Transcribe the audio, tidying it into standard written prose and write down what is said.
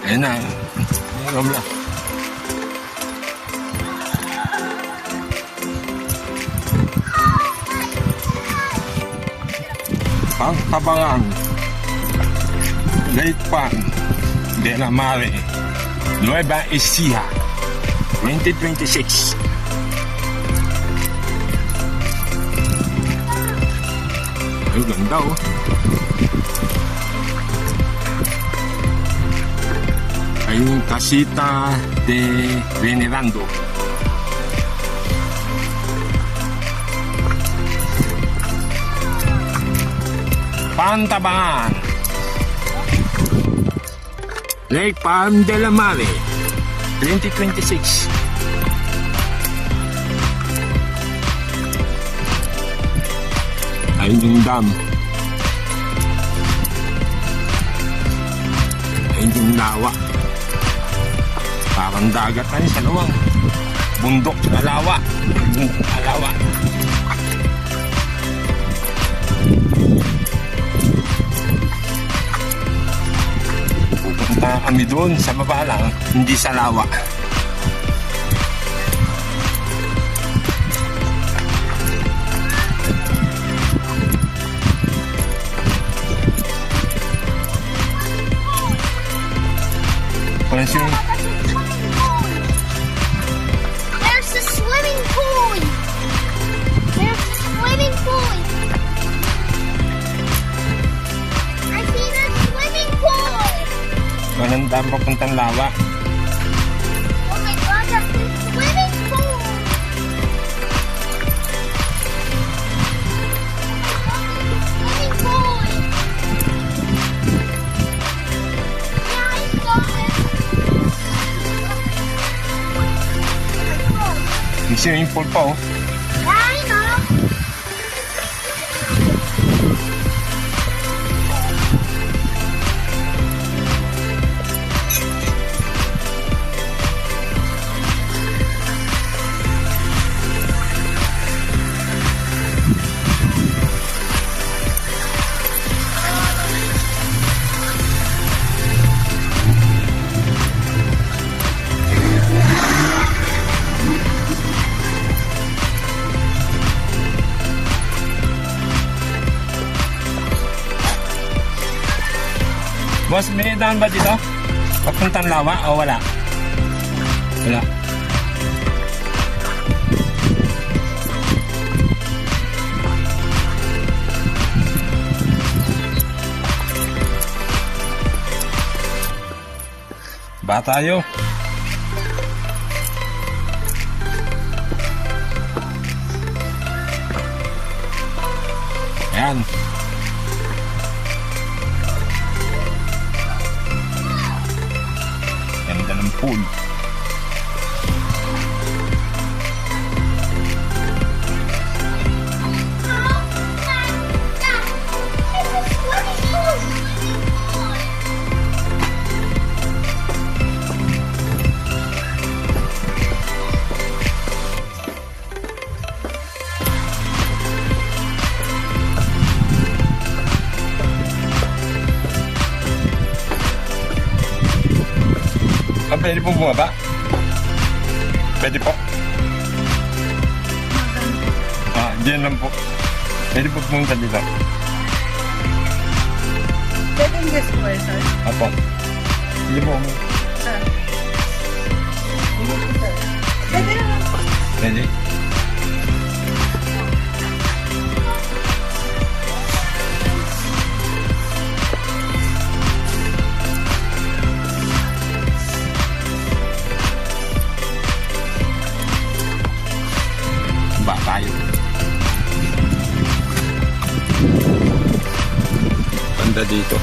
Ayan na. Meron na. Pangkabangan. Lake Pan de la Mare. Nueva Ecija. 2026. Ay, ganda oh. Ayun, Casita de Venerando. Pantabangan. Lake Pan de la Mare 2026. Ayun yung dam. Ayun yung lawa. Parang dagat na yun sa luwang. Bundok na lawa. Bundok na lawa. Pupunta kami doon sa baba lang, hindi sa lawa. There's the swimming pool. There's the swimming pool. I see the swimming pool. Walang dam papuntang lawa. Oh my God, that's the swimming pool. Swimming pool. Yeah, I saw it. May swimming pool pa oh. Yeah, I know. Boss, may daan ba dito? Papuntang lawa o wala? Wala. Ba tayo? Ayan. Ganda ng pool. Pwede po bumaba? Pwede po? Diyan lang po. Pwede po pumunta dito. Pwede yung guest po sir? Apo. Hindi po. Sir? Hindi po, sir. Pwede naman po. Pwede? Ba tayo. Banda dito.